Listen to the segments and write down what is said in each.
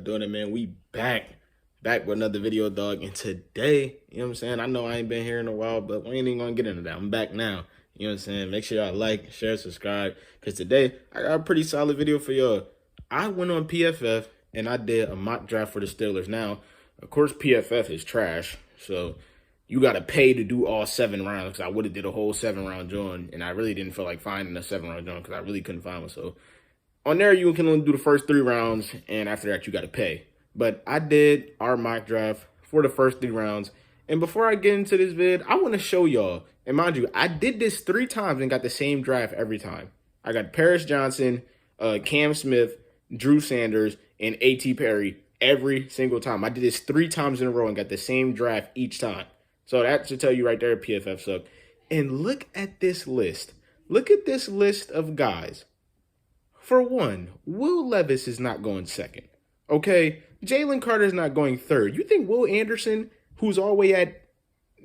Doing it, man? We back with another video, dog. And today, you know what I'm saying? I know I ain't been here in a while, but we ain't even gonna get into that. I'm back now. You know what I'm saying? Make sure y'all like, share, subscribe, because today I got a pretty solid video for y'all. I went on PFF and I did a mock draft for the Steelers. Now, of course, PFF is trash, so you got to pay to do all 7 rounds. Because I would have did a whole 7-round joint, and I really didn't feel like finding a 7-round joint because I really couldn't find one. So on there, you can only do the first 3 rounds, and after that, you got to pay. But I did our mock draft for the first 3 rounds. And before I get into this vid, I want to show y'all, and mind you, I did this 3 times and got the same draft every time. I got Paris Johnson, Cam Smith, Drew Sanders, and A.T. Perry every single time. I did this 3 times in a row and got the same draft each time. So that should tell you right there, PFF suck. And look at this list. Look at this list of guys. For one, Will Levis is not going second. Okay? Jalen Carter's not going third. You think Will Anderson, who's all the way at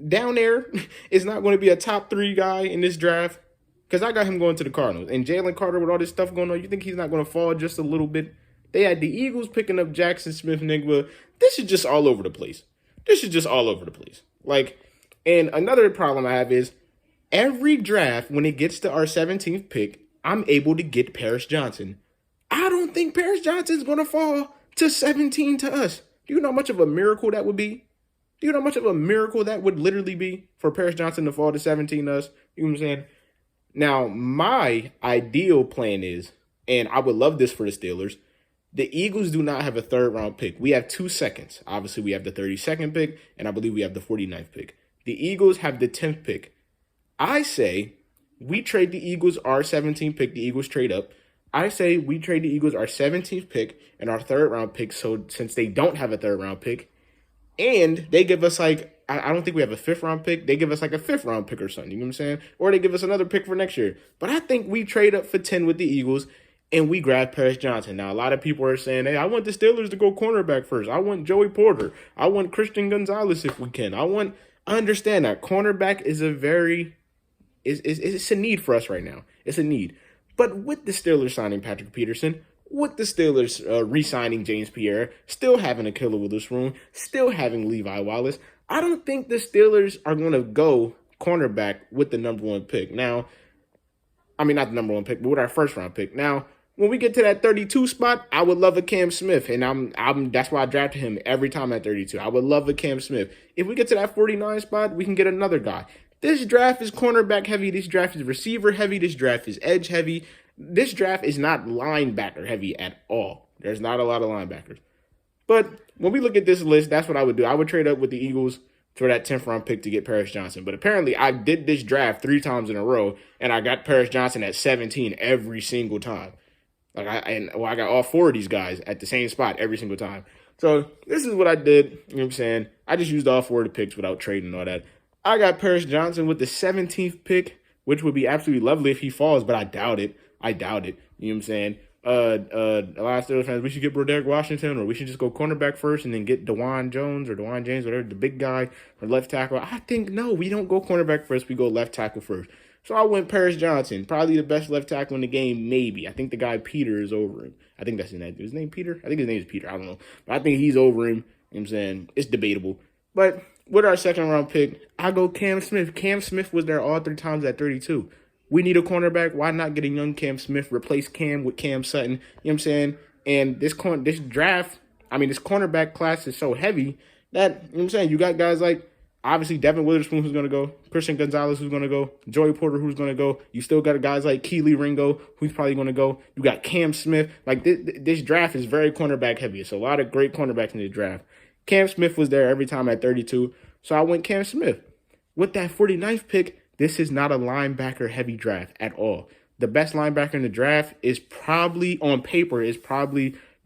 down there, is not going to be a top 3 guy in this draft? Because I got him going to the Cardinals. And Jalen Carter, with all this stuff going on, you think he's not going to fall just a little bit? They had the Eagles picking up Jackson Smith-Njigba. This is just all over the place. This is just all over the place. Like, and another problem I have is every draft, when it gets to our 17th pick, I'm able to get Paris Johnson. I don't think Paris Johnson's going to fall to 17 to us. Do you know how much of a miracle that would be? Do you know how much of a miracle that would literally be for Paris Johnson to fall to 17 to us? You know what I'm saying? Now, my ideal plan is, and I would love this for the Steelers, the Eagles do not have a 3rd-round pick. We have 2 seconds. Obviously, we have the 32nd pick, and I believe we have the 49th pick. The Eagles have the 10th pick. I say we trade the Eagles our 17th pick. The Eagles trade up. I say we trade the Eagles our 17th pick and our 3rd-round pick, so since they don't have a 3rd-round pick, and they give us like, I don't think we have a 5th-round pick. They give us like a 5th-round pick or something, you know what I'm saying? Or they give us another pick for next year. But I think we trade up for 10 with the Eagles, and we grab Paris Johnson. Now, a lot of people are saying, hey, I want the Steelers to go cornerback first. I want Joey Porter. I want Christian Gonzalez if we can. I understand that. Cornerback is it's a need for us right now. It's a need. But with the Steelers signing Patrick Peterson, with the Steelers re-signing James Pierre, still having Ahkello Witherspoon, still having Levi Wallace, I don't think the Steelers are going to go cornerback with the number 1 pick. Now, I mean, not the number 1 pick, but with our 1st-round pick. Now, when we get to that 32 spot, I would love a Cam Smith, and that's why I drafted him every time at 32. I would love a Cam Smith. If we get to that 49 spot, we can get another guy. This draft is cornerback heavy. This draft is receiver heavy. This draft is edge heavy. This draft is not linebacker heavy at all. There's not a lot of linebackers. But when we look at this list, that's what I would do. I would trade up with the Eagles for that 10th-round pick to get Paris Johnson. But apparently, I did this draft 3 times in a row, and I got Paris Johnson at 17 every single time. I got all 4 of these guys at the same spot every single time. So this is what I did. You know what I'm saying? I just used all 4 of the picks without trading and all that. I got Paris Johnson with the 17th pick, which would be absolutely lovely if he falls, but I doubt it. You know what I'm saying? A lot of Steelers fans, we should get Broderick Washington, or we should just go cornerback first and then get DeJuan Jones or DeJuan James, whatever, the big guy, or left tackle. I think, no, we don't go cornerback first. We go left tackle first. So I went Paris Johnson, probably the best left tackle in the game, maybe. I think the guy Peter is over him. I think that's his name. Is his name Peter? I think his name is Peter. I don't know. But I think he's over him. You know what I'm saying? It's debatable. But with our 2nd-round pick, I go Cam Smith. Cam Smith was there all 3 times at 32. We need a cornerback. Why not get a young Cam Smith, replace Cam with Cam Sutton? You know what I'm saying? And this draft, this cornerback class is so heavy that, you know what I'm saying, you got guys like, obviously, Devin Witherspoon, who's going to go, Christian Gonzalez, who's going to go, Joey Porter, who's going to go. You still got guys like Keely Ringo, who's probably going to go. You got Cam Smith. Like, this draft is very cornerback heavy. It's a lot of great cornerbacks in this draft. Cam Smith was there every time at 32, so I went Cam Smith. With that 49th pick, this is not a linebacker-heavy draft at all. The best linebacker in the draft is probably, on paper,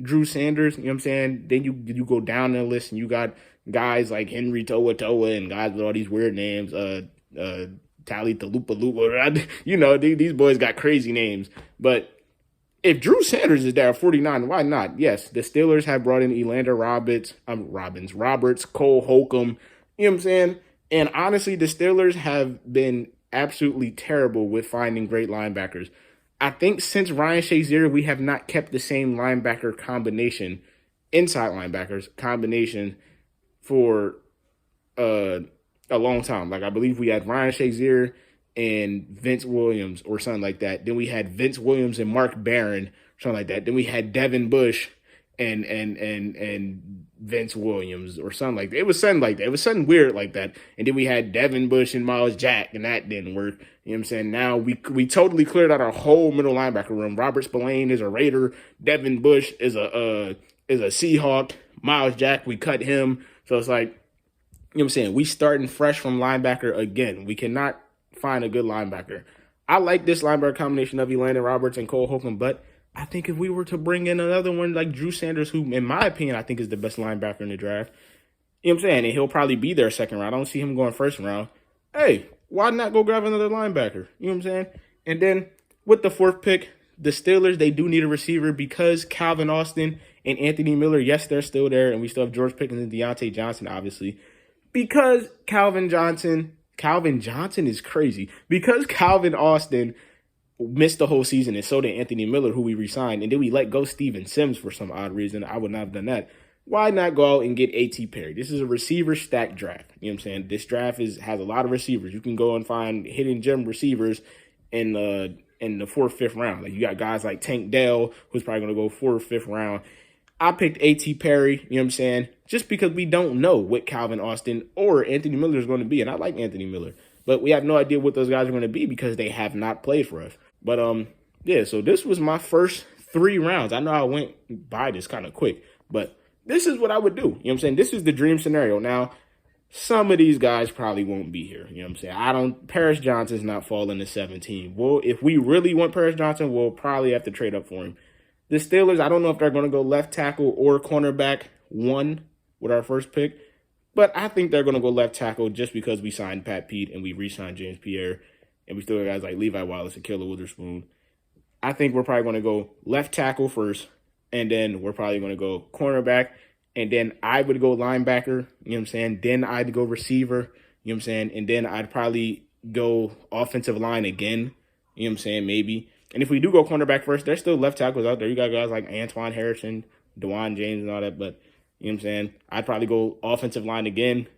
Drew Sanders. You know what I'm saying? Then you go down the list, and you got guys like Henry Toa and guys with all these weird names, Tally Talupa, you know, these boys got crazy names. But if Drew Sanders is there at 49, why not? Yes, the Steelers have brought in Elander Roberts, Cole Holcomb, you know what I'm saying? And honestly, the Steelers have been absolutely terrible with finding great linebackers. I think since Ryan Shazier, we have not kept the same linebacker combination inside linebackers combination for a long time. Like, I believe we had Ryan Shazier and Vince Williams or something like that. Then we had Vince Williams and Mark Barron, something like that. Then we had Devin Bush and Vince Williams or something like that. It was something like that. It was something weird like that. And then we had Devin Bush and Miles Jack, and that didn't work. You know what I'm saying? Now we totally cleared out our whole middle linebacker room. Robert Spillane is a Raider. Devin Bush is a Seahawk. Miles Jack, we cut him. So it's like, you know what I'm saying? We starting fresh from linebacker again. We cannot find a good linebacker. I like this linebacker combination of Elandon Roberts and Cole Holcomb, but I think if we were to bring in another one like Drew Sanders, who, in my opinion, I think is the best linebacker in the draft, you know what I'm saying? And he'll probably be there second round. I don't see him going first round. Hey, why not go grab another linebacker? You know what I'm saying? And then with the fourth pick, the Steelers, they do need a receiver because Calvin Austin and Anthony Miller, yes, they're still there, and we still have George Pickens and Deontay Johnson, obviously. Because Calvin Johnson is crazy. Because Calvin Austin missed the whole season, and so did Anthony Miller, who we re-signed, and then we let go Steven Sims for some odd reason. I would not have done that. Why not go out and get A.T. Perry? This is a receiver stacked draft. You know what I'm saying? This draft has a lot of receivers. You can go and find hidden gem receivers in the fourth, fifth round. Like, you got guys like Tank Dell, who's probably going to go fourth, fifth round. I picked A.T. Perry, you know what I'm saying, just because we don't know what Calvin Austin or Anthony Miller is going to be. And I like Anthony Miller, but we have no idea what those guys are going to be because they have not played for us. But, yeah, so this was my first 3 rounds. I know I went by this kind of quick, but this is what I would do. You know what I'm saying? This is the dream scenario. Now, some of these guys probably won't be here. You know what I'm saying? Paris Johnson's not falling to 17. Well, if we really want Paris Johnson, we'll probably have to trade up for him. The Steelers, I don't know if they're going to go left tackle or cornerback 1 with our first pick, but I think they're going to go left tackle just because we signed Pat Pete and we re-signed James Pierre, and we still have guys like Levi Wallace and Killer Witherspoon. I think we're probably going to go left tackle first, and then we're probably going to go cornerback, and then I would go linebacker, you know what I'm saying? Then I'd go receiver, you know what I'm saying? And then I'd probably go offensive line again, you know what I'm saying? Maybe. And if we do go cornerback first, there's still left tackles out there. You got guys like Antoine Harrison, DeJuan James, and all that. But, you know what I'm saying? I'd probably go offensive line again. You know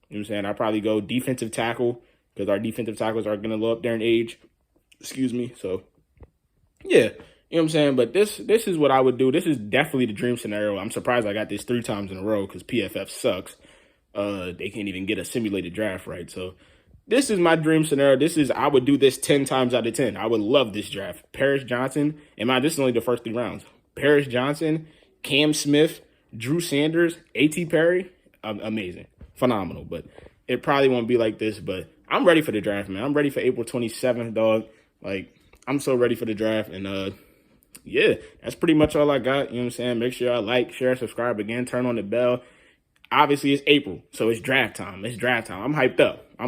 what I'm saying? I'd probably go defensive tackle because our defensive tackles are going to go up there in age. Excuse me. So, yeah. You know what I'm saying? But this is what I would do. This is definitely the dream scenario. I'm surprised I got this 3 times in a row because PFF sucks. They can't even get a simulated draft right. So, this is my dream scenario. I would do this 10 times out of 10. I would love this draft. Paris Johnson, this is only the first 3 rounds. Paris Johnson, Cam Smith, Drew Sanders, A.T. Perry, amazing, phenomenal. But it probably won't be like this, but I'm ready for the draft, man. I'm ready for April 27th, dog. Like, I'm so ready for the draft. And, yeah, that's pretty much all I got. You know what I'm saying? Make sure y'all like, share, subscribe again, turn on the bell. Obviously, it's April, so it's draft time. I'm hyped up. So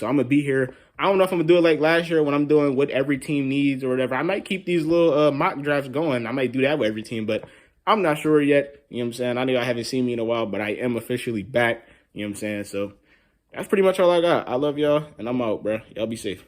I'm going to be here. I don't know if I'm going to do it like last year when I'm doing what every team needs or whatever. I might keep these little mock drafts going. I might do that with every team, but I'm not sure yet. You know what I'm saying? I know y'all haven't seen me in a while, but I am officially back. You know what I'm saying? So that's pretty much all I got. I love y'all, and I'm out, bro. Y'all be safe.